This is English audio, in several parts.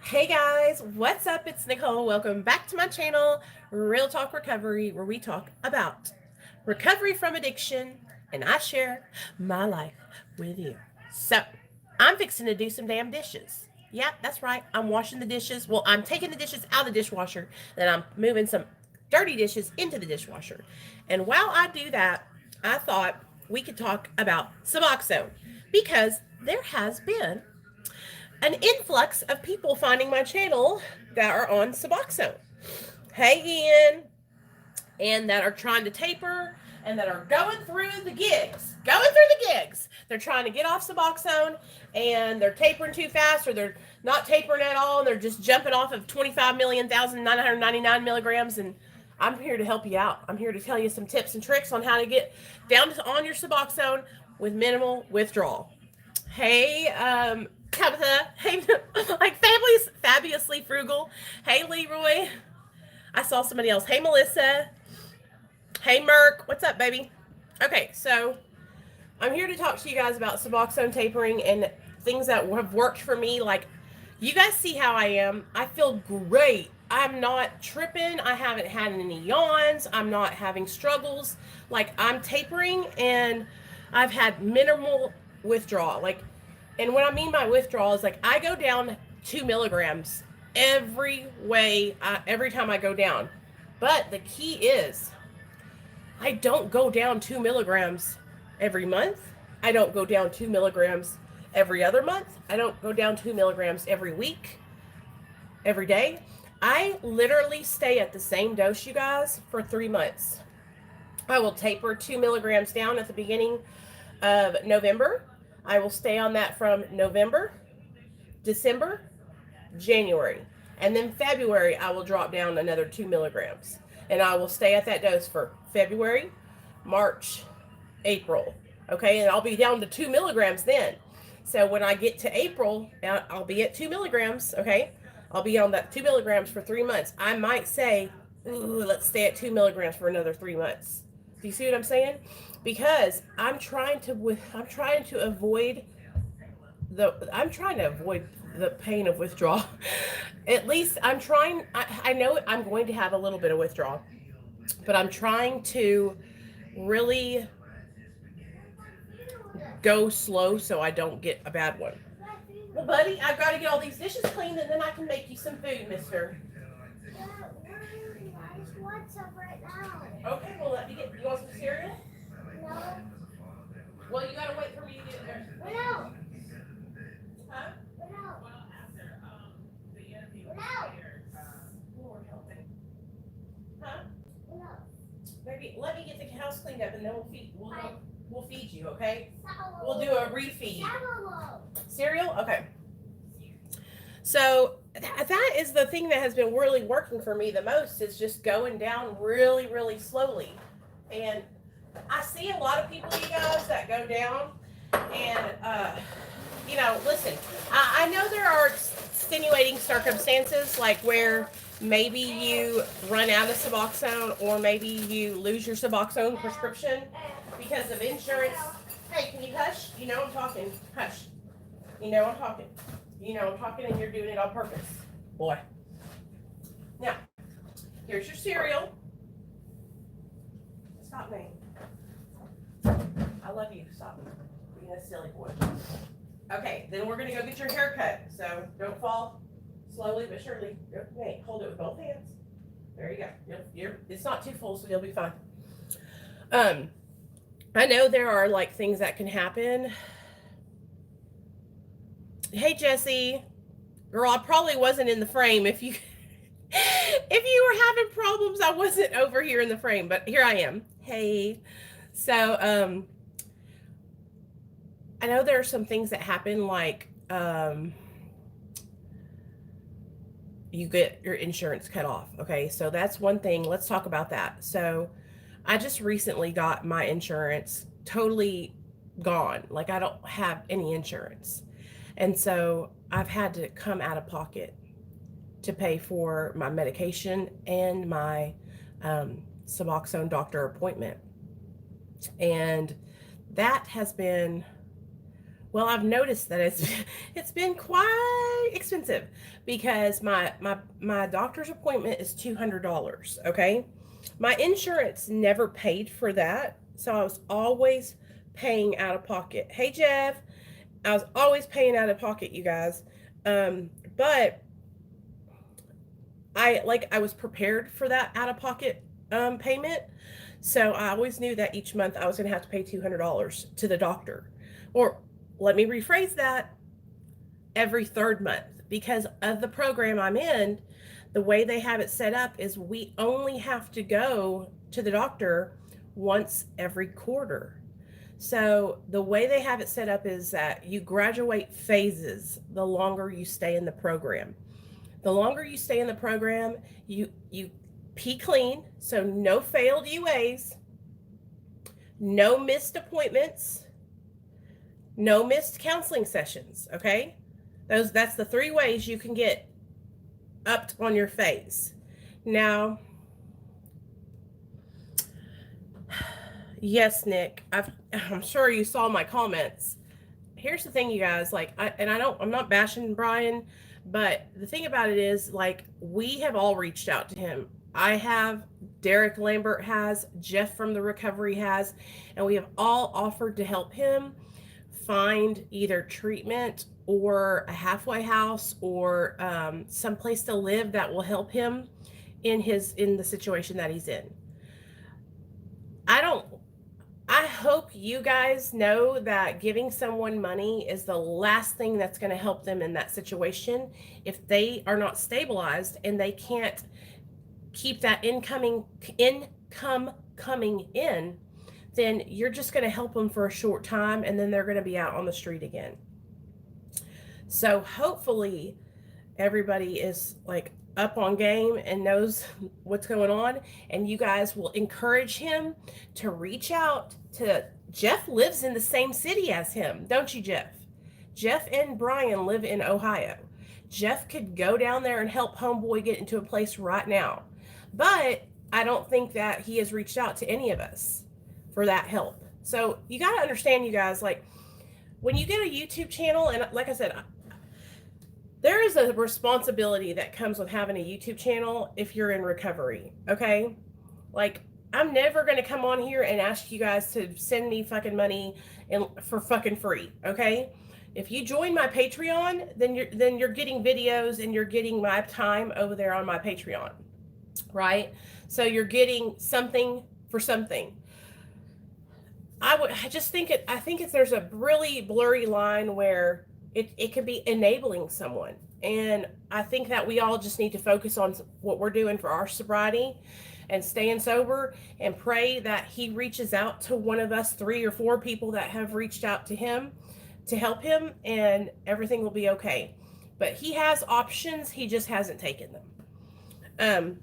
Hey guys, what's up? It's Nicole. Welcome back to my channel, Real Talk Recovery, where we talk about recovery from addiction and I share my life with you. So, I'm fixing to do some damn dishes. Yeah, that's right. I'm washing the dishes. Well, I'm taking the dishes out of the dishwasher, then I'm moving some dirty dishes into the dishwasher. And while I do that, I thought we could talk about Suboxone because there has been an influx of people finding my channel that are on Suboxone. Hey, Ian, and that are trying to taper and that are going through the gigs. They're trying to get off Suboxone and they're tapering too fast or they're not tapering at all and they're just jumping off of 25,999 milligrams. And I'm here to help you out. I'm here to tell you some tips and tricks on how to get down to on your Suboxone with minimal withdrawal. Hey, Tabitha. Hey, like fabulously frugal. Hey, Leroy. I saw somebody else. Hey, Melysa. Hey, Merc. What's up, baby? Okay, so I'm here to talk to you guys about Suboxone tapering and things that have worked for me. Like, you guys see how I am. I feel great. I'm not tripping. I haven't had any yawns. I'm not having struggles. Like, I'm tapering and I've had minimal withdrawal. Like, and what I mean by withdrawal is like I go down 2 milligrams every time I go down. But the key is I don't go down 2 milligrams every month. I don't go down 2 milligrams every other month. I don't go down 2 milligrams every week, every day. I literally stay at the same dose, you guys, for 3 months. I will taper 2 milligrams down at the beginning of November. I will stay on that from November, December, January. And then February, I will drop down another 2 milligrams. And I will stay at that dose for February, March, April. Okay, and I'll be down to 2 milligrams then. So when I get to April, I'll be at 2 milligrams. Okay, I'll be on that 2 milligrams for 3 months. I might say, ooh, let's stay at 2 milligrams for another 3 months. Do you see what I'm saying? Because I'm trying to avoid the pain of withdrawal. At least I'm trying. I know I'm going to have a little bit of withdrawal, but I'm trying to really go slow so I don't get a bad one. Well, buddy, I've got to get all these dishes cleaned and then I can make you some food, mister. What's up right now? Okay, well, let me get. You want some cereal? No. Well, you gotta wait for me to get there. No. Huh? No. Lord help me. Huh? No. Maybe let me get the house cleaned up and then we'll feed you, okay? We'll do a refeed. Cereal? Okay. So that is the thing that has been really working for me the most is just going down really, really slowly. And I see a lot of people, you guys, that go down and, listen, I know there are extenuating circumstances like where maybe you run out of Suboxone or maybe you lose your Suboxone prescription because of insurance. Hey, can you hush? You know I'm talking. Hush. You know I'm talking. You know I'm talking and you're doing it on purpose. Boy. Now, here's your cereal. Stop me. I love you. Stop being a silly boy. Okay, then we're going to go get your hair cut. So don't fall slowly but surely. Wait, hold it with both hands. There you go. It's not too full, so you'll be fine. I know there are like things that can happen. Hey, Jesse. Girl, I probably wasn't in the frame. If you were having problems, I wasn't over here in the frame, but here I am. Hey. So, I know there are some things that happen like you get your insurance cut off. Okay, so that's one thing. Let's talk about that. So I just recently got my insurance totally gone. Like I don't have any insurance. And so I've had to come out of pocket to pay for my medication and my Suboxone doctor appointment. And that has been, Well, I've noticed that it's been quite expensive because my doctor's appointment is $200. Okay, my insurance never paid for that, so I was always paying out of pocket. Hey Jeff, I was always paying out of pocket, you guys. But I was prepared for that out of pocket payment, so I always knew that each month I was going to have to pay $200 to the doctor, or let me rephrase that, every third month, because of the program I'm in. The way they have it set up is we only have to go to the doctor once every quarter. So the way they have it set up is that you graduate phases the longer you stay in the program. The longer you stay in the program, you pee clean, so no failed UAs, no missed appointments, no missed counseling sessions, okay? That's the 3 ways you can get upped on your phase. Now, yes, Nick, I'm sure you saw my comments. Here's the thing, you guys, I'm not bashing Brian, but the thing about it is, we have all reached out to him. I have, Derek Lambert has, Jeff from the recovery has, and we have all offered to help him find either treatment or a halfway house or some place to live that will help him in the situation that he's in. I hope you guys know that giving someone money is the last thing that's going to help them in that situation. If they are not stabilized and they can't keep that income coming in, then you're just going to help them for a short time, and then they're going to be out on the street again. So hopefully everybody is up on game and knows what's going on, and you guys will encourage him to reach out to Jeff. Lives in the same city as him, don't you, Jeff? Jeff and Brian live in Ohio. Jeff could go down there and help homeboy get into a place right now, but I don't think that he has reached out to any of us for that help. So you got to understand, you guys, when you get a YouTube channel, and like I said, there is a responsibility that comes with having a YouTube channel if you're in recovery, okay? I'm never going to come on here and ask you guys to send me fucking money for fucking free, okay? If you join my Patreon, then you're getting videos and you're getting my time over there on my Patreon, right? So you're getting something for something. I think there's a really blurry line where it can be enabling someone. And I think that we all just need to focus on what we're doing for our sobriety and staying sober, and pray that he reaches out to one of us 3 or 4 people that have reached out to him to help him, and everything will be okay. But he has options, he just hasn't taken them.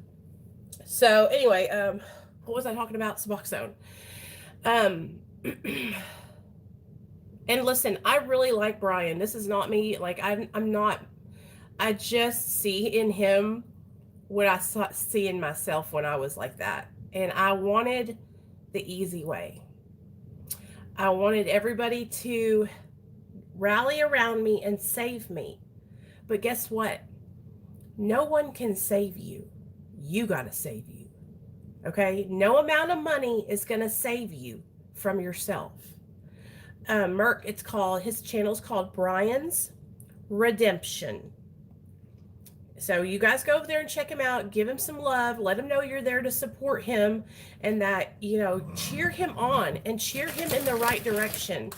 So anyway, what was I talking about? Suboxone. And listen, I really like Brian. This is not me. I just see in him what I see in myself when I was like that. And I wanted the easy way. I wanted everybody to rally around me and save me. But guess what? No one can save you. You got to save you. Okay? No amount of money is going to save you from yourself. Merc, his channel's called Brian's Redemption. So you guys go over there and check him out, give him some love, let him know you're there to support him, and that, cheer him on and cheer him in the right direction.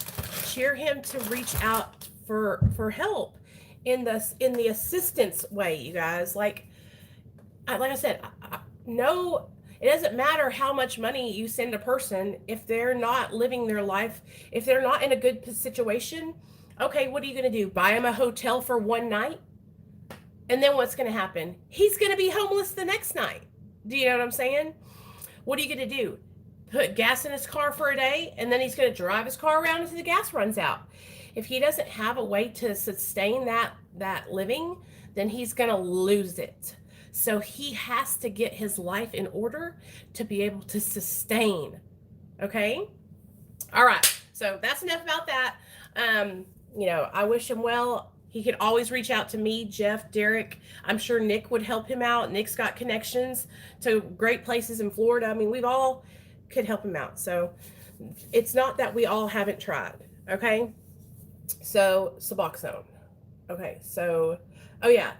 Cheer him to reach out for help in the assistance way, you guys. Like I said, no, it doesn't matter how much money you send a person if they're not living their life, if they're not in a good situation. Okay, what are you going to do? Buy him a hotel for one night? And then what's going to happen? He's going to be homeless the next night. Do you know what I'm saying? What are you going to do? Put gas in his car for a day, and then he's going to drive his car around until the gas runs out. If he doesn't have a way to sustain that living, then he's going to lose it. So he has to get his life in order to be able to sustain. Okay? All right. So that's enough about that. I wish him well. He could always reach out to me, Jeff, Derek. I'm sure Nick would help him out. Nick's got connections to great places in Florida. I mean, we've all could help him out. So it's not that we all haven't tried. Okay. So Suboxone. Okay. So, oh yeah,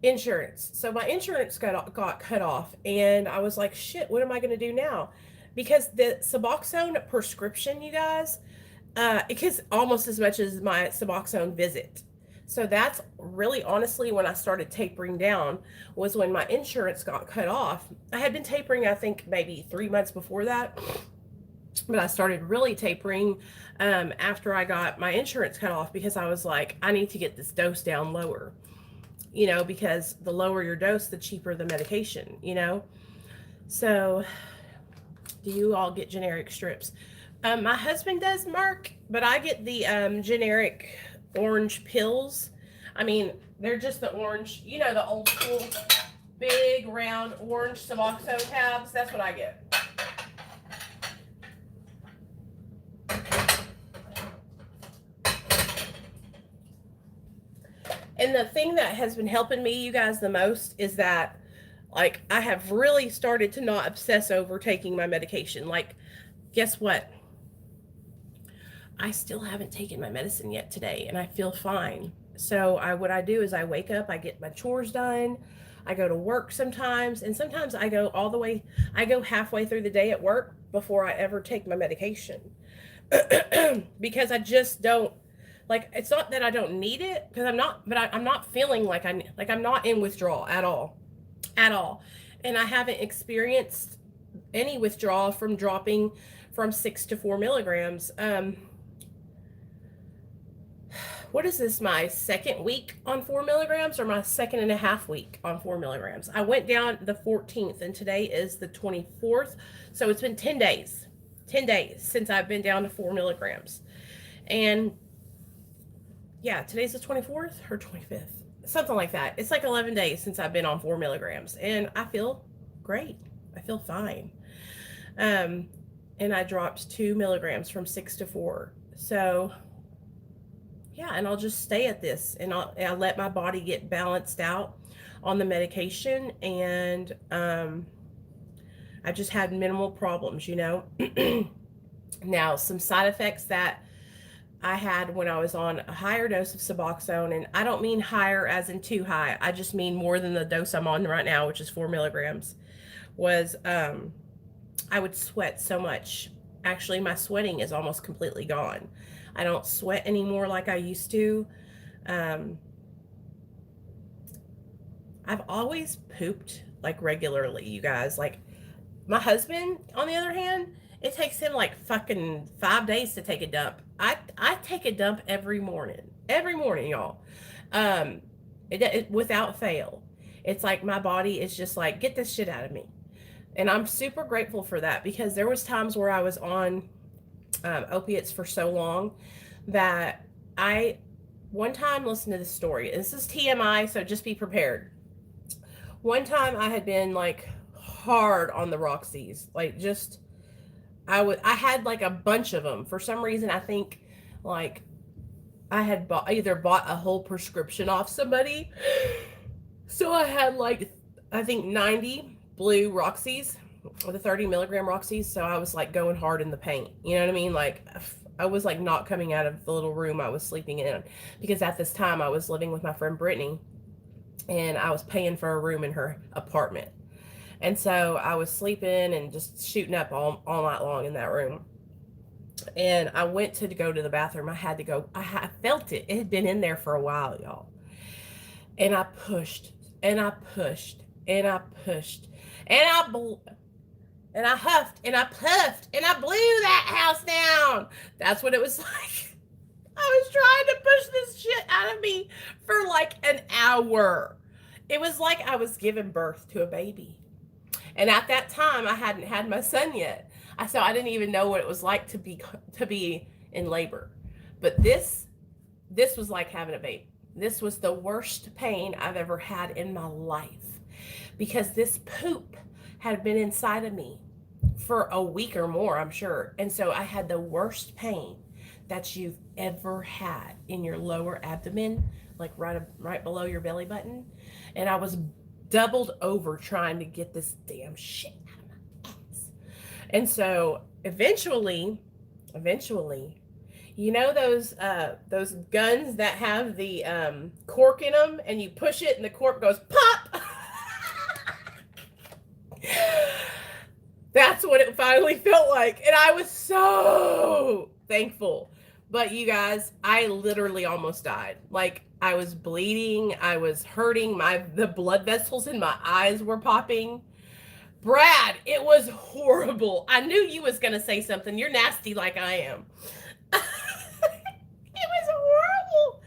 insurance. So my insurance got cut off, and I was like, shit, what am I going to do now? Because the Suboxone prescription, you guys, it gets almost as much as my Suboxone visit. So that's really honestly when I started tapering down, was when my insurance got cut off. I had been tapering, I think maybe 3 months before that, but I started really tapering after I got my insurance cut off, because I was like, I need to get this dose down lower, because the lower your dose, the cheaper the medication. So do you all get generic strips? My husband does, Mark, but I get the generic orange pills. I mean, they're just the orange, the old school big round orange Suboxone tabs. That's what I get. And the thing that has been helping me, you guys, the most is that, like, I have really started to not obsess over taking my medication. Like, guess what? I still haven't taken my medicine yet today, and I feel fine. So what I do is I wake up, I get my chores done, I go to work sometimes, and sometimes I go halfway through the day at work before I ever take my medication. Because I just don't, like, it's not that I don't need it, because I'm not feeling like I'm not in withdrawal at all. And I haven't experienced any withdrawal from dropping from 6 to 4 milligrams. What is this, my second week on 4 milligrams, or my second and a half week on 4 milligrams? I went down the 14th, and today is the 24th. So it's been 10 days since I've been down to 4 milligrams. And yeah, today's the 24th or 25th, something like that. It's like 11 days since I've been on 4 milligrams, and I feel great. I feel fine. And I dropped 2 milligrams from 6 to 4. So yeah, and I'll just stay at this, and I'll let my body get balanced out on the medication, and I just had minimal problems, Now, some side effects that I had when I was on a higher dose of Suboxone, and I don't mean higher as in too high, I just mean more than the dose I'm on right now, which is 4 milligrams, was I would sweat so much. Actually, my sweating is almost completely gone. I don't sweat anymore like I used to. I've always pooped like regularly, you guys. Like, my husband, on the other hand, it takes him like fucking 5 days to take a dump. I take a dump every morning, y'all. Without fail. It's like my body is just like, get this shit out of me. And I'm super grateful for that, because there was times where I was on opiates for so long that one time, listen to this story. This is TMI, so just be prepared. One time I had been like hard on the Roxys, like just, I had like a bunch of them. For some reason, I think like I had either bought a whole prescription off somebody. So I had like, I think 90 blue Roxys, with a 30 milligram Roxys. So I was like going hard in the paint. You know what I mean? Like, I was like not coming out of the little room I was sleeping in, because at this time I was living with my friend Brittany, and I was paying for a room in her apartment. And so I was sleeping and just shooting up all night long in that room. And I went to go to the bathroom. I had to go. I felt it. It had been in there for a while, y'all. And I pushed, and I pushed, and I pushed, and I huffed, and I puffed, and I blew that house down. That's what it was like. I was trying to push this shit out of me for like an hour. It was like I was giving birth to a baby. And at that time, I hadn't had my son yet. So I didn't even know what it was like to be in labor. But this was like having a baby. This was the worst pain I've ever had in my life, because this poop had been inside of me for a week or more, I'm sure. And so I had the worst pain. that you've ever had in your lower abdomen, like right below your belly button. And I was doubled over trying to get this damn shit out of my ass. And so eventually, you know those guns that have the cork in them, and you push it and the cork goes pop. That's what it finally felt like, and I was so thankful. But you guys, I literally almost died. Like, I was bleeding, I was hurting, the blood vessels in my eyes were popping. Brad, it was horrible. I knew you was gonna say something. You're nasty like I am. It was horrible.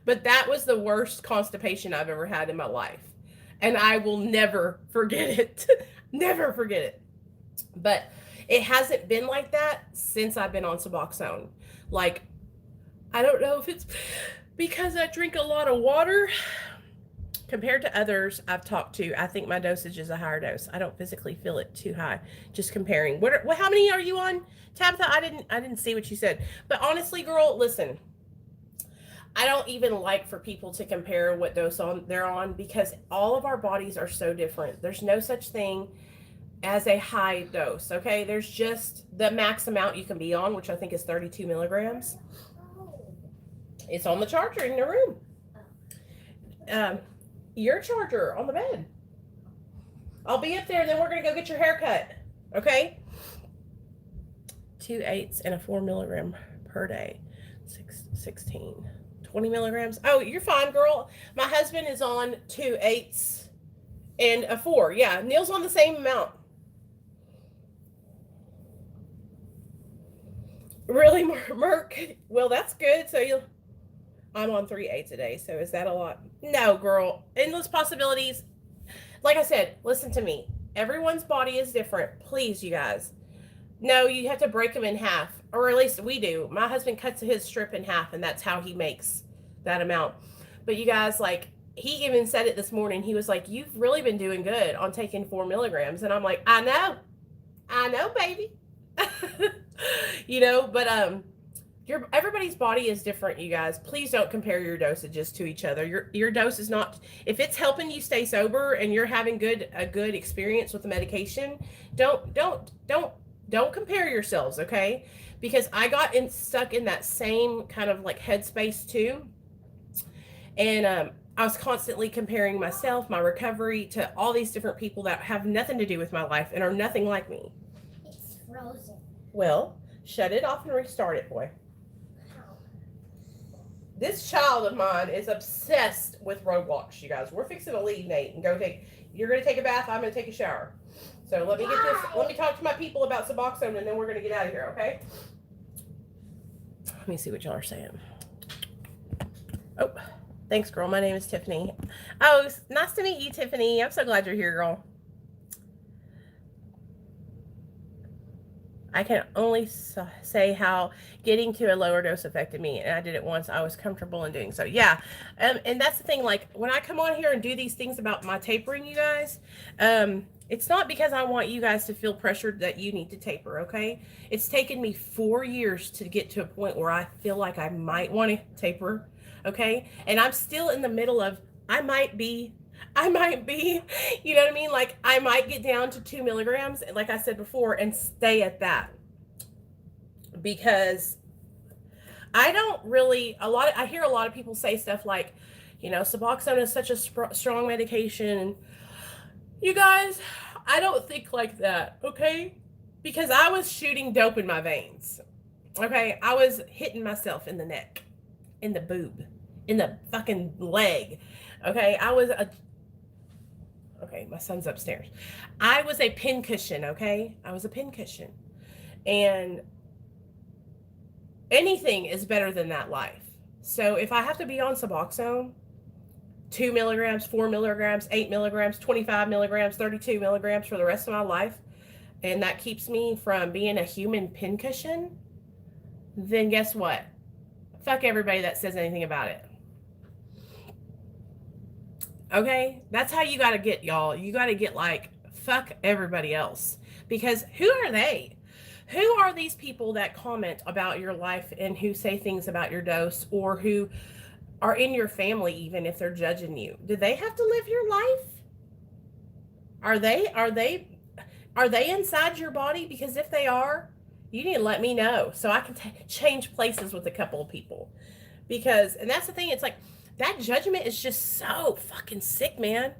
But that was the worst constipation I've ever had in my life. And I will never forget it. Never forget it. But it hasn't been like that since I've been on Suboxone. Like, I don't know if it's because I drink a lot of water. Compared to others I've talked to, I think my dosage is a higher dose. I don't physically feel it too high. Just comparing. How many are you on, Tabitha? I didn't see what you said. But honestly, girl, listen. I don't even like for people to compare what dose they're on, because all of our bodies are so different. There's no such thing as a high dose, okay? There's just the max amount you can be on, which I think is 32 milligrams. It's on the charger in your room. Your charger on the bed. I'll be up there, and then we're going to go get your hair cut, okay? 2 8s and a 4 milligram per day. 16. 20 milligrams. Oh, you're fine, girl. My husband is on 2 8s and a 4. Yeah, Neil's on the same amount. Really, Merc? Well, that's good. So I'm on 3 8s a day. So is that a lot? No, girl. Endless possibilities. Like I said, listen to me. Everyone's body is different. Please, you guys. No, you have to break them in half, or at least we do. My husband cuts his strip in half, and that's how he makes that amount. But you guys, like, he even said it this morning. He was like, "You've really been doing good on taking 4 milligrams." And I'm like, I know, baby. You know, but everybody's body is different, you guys. Please don't compare your dosages to each other. Your dose is not, if it's helping you stay sober and you're having a good experience with the medication, don't compare yourselves, okay? Because I got stuck in that same kind of like headspace too. And I was constantly comparing myself, my recovery, to all these different people that have nothing to do with my life and are nothing like me. It's frozen. Well, shut it off and restart it, boy. This child of mine is obsessed with roadblocks, you guys. We're fixing to leave, Nate, and you're going to take a bath. I'm going to take a shower. So let me talk to my people about Suboxone, and then we're going to get out of here, okay? Let me see what y'all are saying. Oh, thanks, girl. My name is Tiffany. Oh, nice to meet you, Tiffany. I'm so glad you're here, girl. I can only say how getting to a lower dose affected me, and I did it once. I was comfortable in doing so. Yeah, and that's the thing. Like, when I come on here and do these things about my tapering, you guys, it's not because I want you guys to feel pressured that you need to taper, okay? It's taken me 4 years to get to a point where I feel like I might want to taper, okay? And I'm still in the middle of, I might be, you know what I mean? Like, I might get down to 2 milligrams, like I said before, and stay at that. Because I don't really, I hear a lot of people say stuff like, you know, Suboxone is such a strong medication. You guys, I don't think like that, okay? Because I was shooting dope in my veins, okay? I was hitting myself in the neck, in the boob, in the fucking leg, okay? Okay, my son's upstairs. I was a pincushion, okay? I was a pincushion. And anything is better than that life. So if I have to be on Suboxone, 2 milligrams, 4 milligrams, 8 milligrams, 25 milligrams, 32 milligrams for the rest of my life, and that keeps me from being a human pincushion, then guess what? Fuck everybody that says anything about it. Okay? That's how you got to get, y'all. You got to get like, fuck everybody else. Because who are they? Who are these people that comment about your life and who say things about your dose, or who are in your family, even if they're judging you? Do they have to live your life? Are they inside your body? Because if they are, you need to let me know so I can change places with a couple of people. Because, and that's the thing, it's like that judgment is just so fucking sick, man.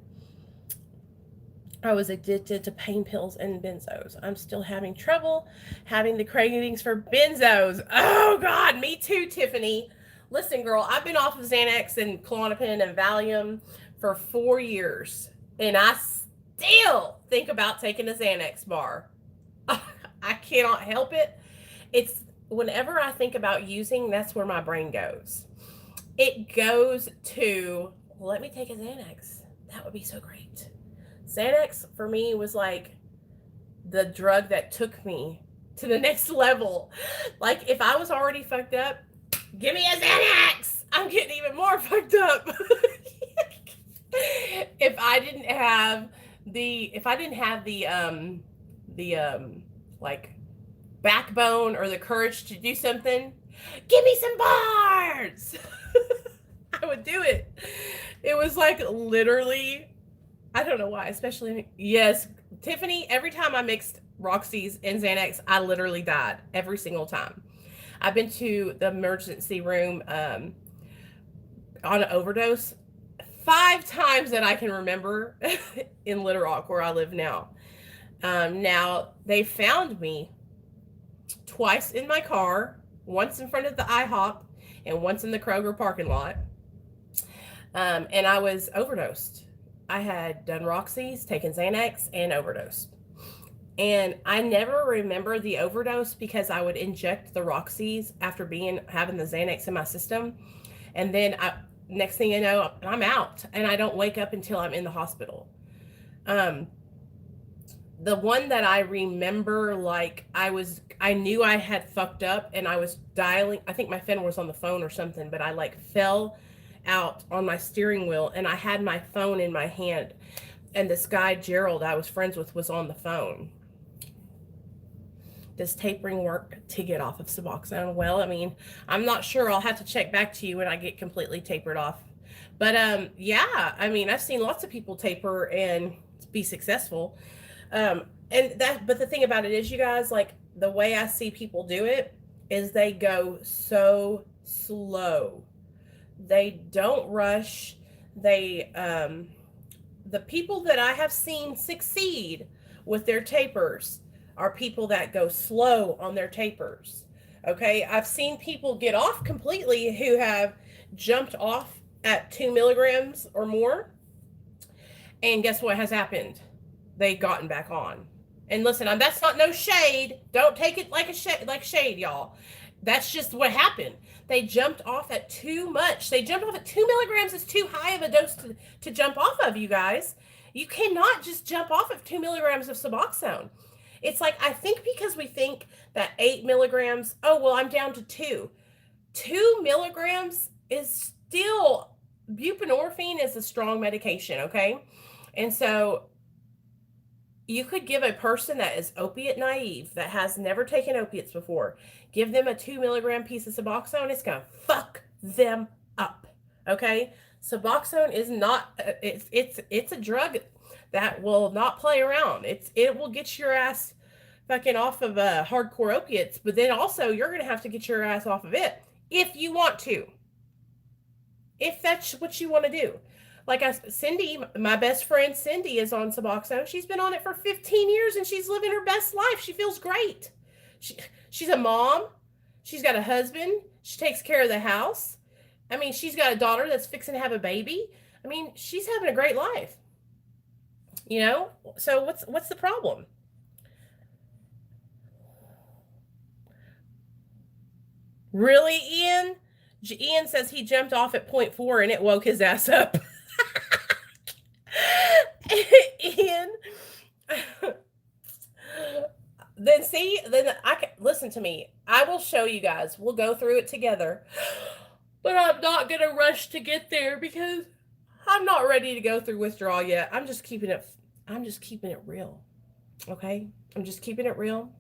I was addicted to pain pills and benzos. I'm still having trouble having the cravings for benzos. Oh God, me too, Tiffany. Listen, girl, I've been off of Xanax and Klonopin and Valium for 4 years, and I still think about taking a Xanax bar. I cannot help it. It's whenever I think about using, that's where my brain goes. It goes to, let me take a Xanax. That would be so great. Xanax for me was like the drug that took me to the next level. Like if I was already fucked up, give me a Xanax. I'm getting even more fucked up. If I didn't have the like backbone or the courage to do something, give me some bars. I would do it. It was like literally, I don't know why, especially, yes, Tiffany, every time I mixed Roxy's and Xanax, I literally died every single time. I've been to the emergency room on an overdose 5 times that I can remember in Little Rock, where I live now. Now, they found me twice in my car, once in front of the IHOP and once in the Kroger parking lot. And I was overdosed. I had done Roxy's, taken Xanax, and overdosed. And I never remember the overdose because I would inject the Roxy's after having the Xanax in my system. And then next thing you know, I'm out and I don't wake up until I'm in the hospital. The one that I remember, like I knew I had fucked up and I was dialing, I think my friend was on the phone or something, but I like fell out on my steering wheel and I had my phone in my hand, and this guy Gerald I was friends with was on the phone. Does tapering work to get off of Suboxone? Well, I mean, I'm not sure. I'll have to check back to you when I get completely tapered off. But yeah, I mean, I've seen lots of people taper and be successful. But the thing about it is, you guys, like the way I see people do it is they go so slow. They don't rush. The people that I have seen succeed with their tapers are people that go slow on their tapers. Okay, I've seen people get off completely who have jumped off at 2 milligrams or more, and guess what has happened? They've gotten back on. And listen, that's not no shade. Don't take it like shade, y'all. That's just what happened. They jumped off at too much. They jumped off at 2 milligrams. Is too high of a dose to jump off of, you guys. You cannot just jump off of 2 milligrams of Suboxone. It's like, I think because we think that 8 milligrams, oh, well, I'm down to 2. 2 milligrams is still, buprenorphine is a strong medication, okay? And so you could give a person that is opiate naive, that has never taken opiates before, give them a 2 milligram piece of Suboxone, it's going to fuck them up, okay? Suboxone is not, it's a drug that will not play around. It will get your ass fucking off of hardcore opiates, but then also you're going to have to get your ass off of it if you want to. If that's what you want to do. Like Cindy, my best friend Cindy is on Suboxone. She's been on it for 15 years and she's living her best life. She feels great. She's a mom. She's got a husband. She takes care of the house. I mean, she's got a daughter that's fixing to have a baby. I mean, she's having a great life. You know? So what's the problem? Really, Ian? Ian says he jumped off at 0.4 and it woke his ass up. Ian. Then I can listen to me. I will show you guys. We'll go through it together. But I'm not going to rush to get there because I'm not ready to go through withdrawal yet. I'm just keeping it real. Okay? I'm just keeping it real.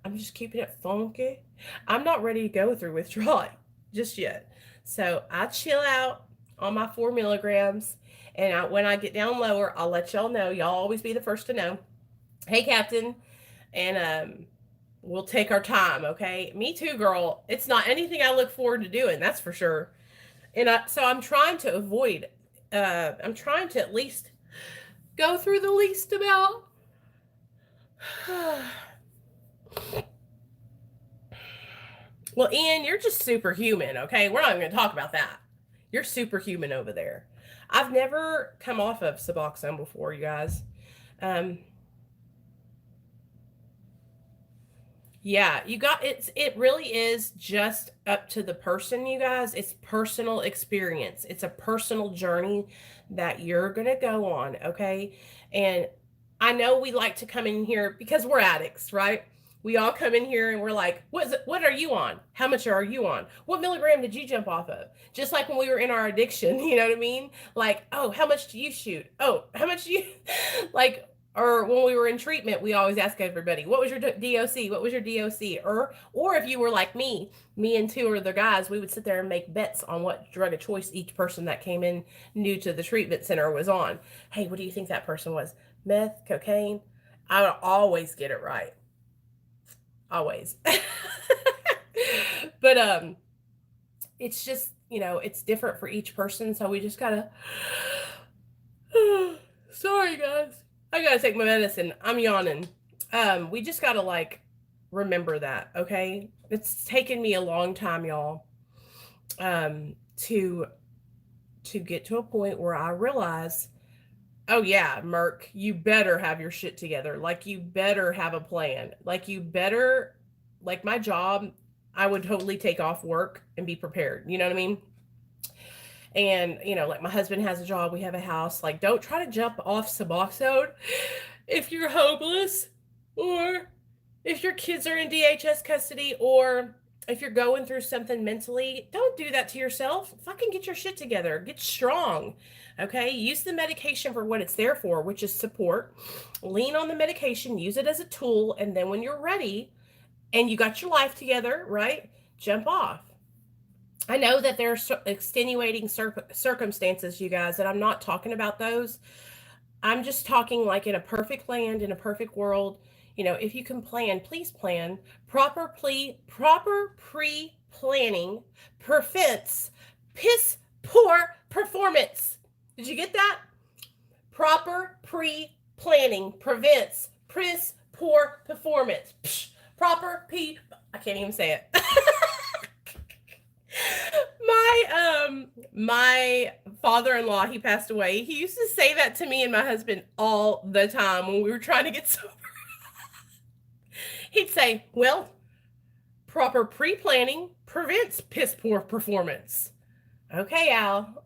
I'm just keeping it funky. I'm not ready to go through withdrawal just yet. So I chill out on my 4 milligrams. And when I get down lower, I'll let y'all know. Y'all always be the first to know. Hey, Captain. And we'll take our time, okay? Me too, girl. It's not anything I look forward to doing, that's for sure. And so I'm trying to avoid, I'm trying to at least go through the least amount. Well, Ian, you're just superhuman, okay? We're not even going to talk about that. You're superhuman over there. I've never come off of Suboxone before, you guys. Yeah, it really is just up to the person, you guys. It's personal experience. It's a personal journey that you're going to go on, okay? And I know we like to come in here because we're addicts, right? We all come in here and we're like, what are you on? How much are you on? What milligram did you jump off of? Just like when we were in our addiction, you know what I mean? Like, oh, how much do you shoot? Oh, how much do you like, or when we were in treatment, we always ask everybody, what was your DOC? What was your DOC? Or if you were like me and two other guys, we would sit there and make bets on what drug of choice each person that came in new to the treatment center was on. Hey, what do you think that person was? Meth, cocaine? I would always get it right. Always. But it's just, it's different for each person, so we just gotta sorry guys. I gotta take my medicine. I'm yawning. We just gotta remember that, okay? It's taken me a long time, y'all, to get to a point where I realize, oh yeah, Merc, you better have your shit together. Like you better have a plan. Like you better, like my job, I would totally take off work and be prepared. You know what I mean? And, like my husband has a job, we have a house. Like, don't try to jump off Suboxone if you're homeless, or if your kids are in DHS custody, or if you're going through something mentally. Don't do that to yourself. Fucking get your shit together. Get strong. Okay? Use the medication for what it's there for, which is support. Lean on the medication, use it as a tool, and then when you're ready and you got your life together, right? Jump off. I know that there are extenuating circumstances, you guys, and I'm not talking about those. I'm just talking like in a perfect land, in a perfect world. If you can plan, please plan. Proper pre-planning prevents piss poor performance. Did you get that? Proper pre-planning prevents piss poor performance. I can't even say it. My father-in-law, he passed away. He used to say that to me and my husband all the time when we were trying to get sober. He'd say, well, proper pre-planning prevents piss poor performance. Okay, Al.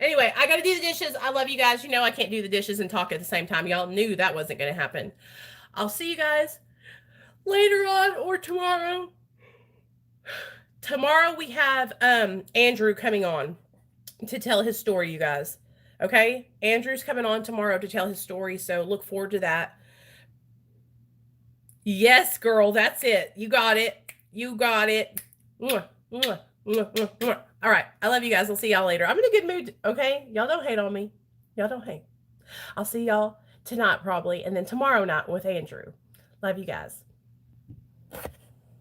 Anyway, I got to do the dishes. I love you guys. I can't do the dishes and talk at the same time. Y'all knew that wasn't going to happen. I'll see you guys later on or tomorrow. Tomorrow we have Andrew coming on to tell his story, you guys. Okay? Andrew's coming on tomorrow to tell his story, so look forward to that. Yes, girl, that's it. You got it. You got it. Mwah, mwah, mwah, mwah, mwah. All right. I love you guys. I'll see y'all later. I'm in a good mood, okay? Y'all don't hate on me. Y'all don't hate. I'll see y'all tonight probably, and then tomorrow night with Andrew. Love you guys.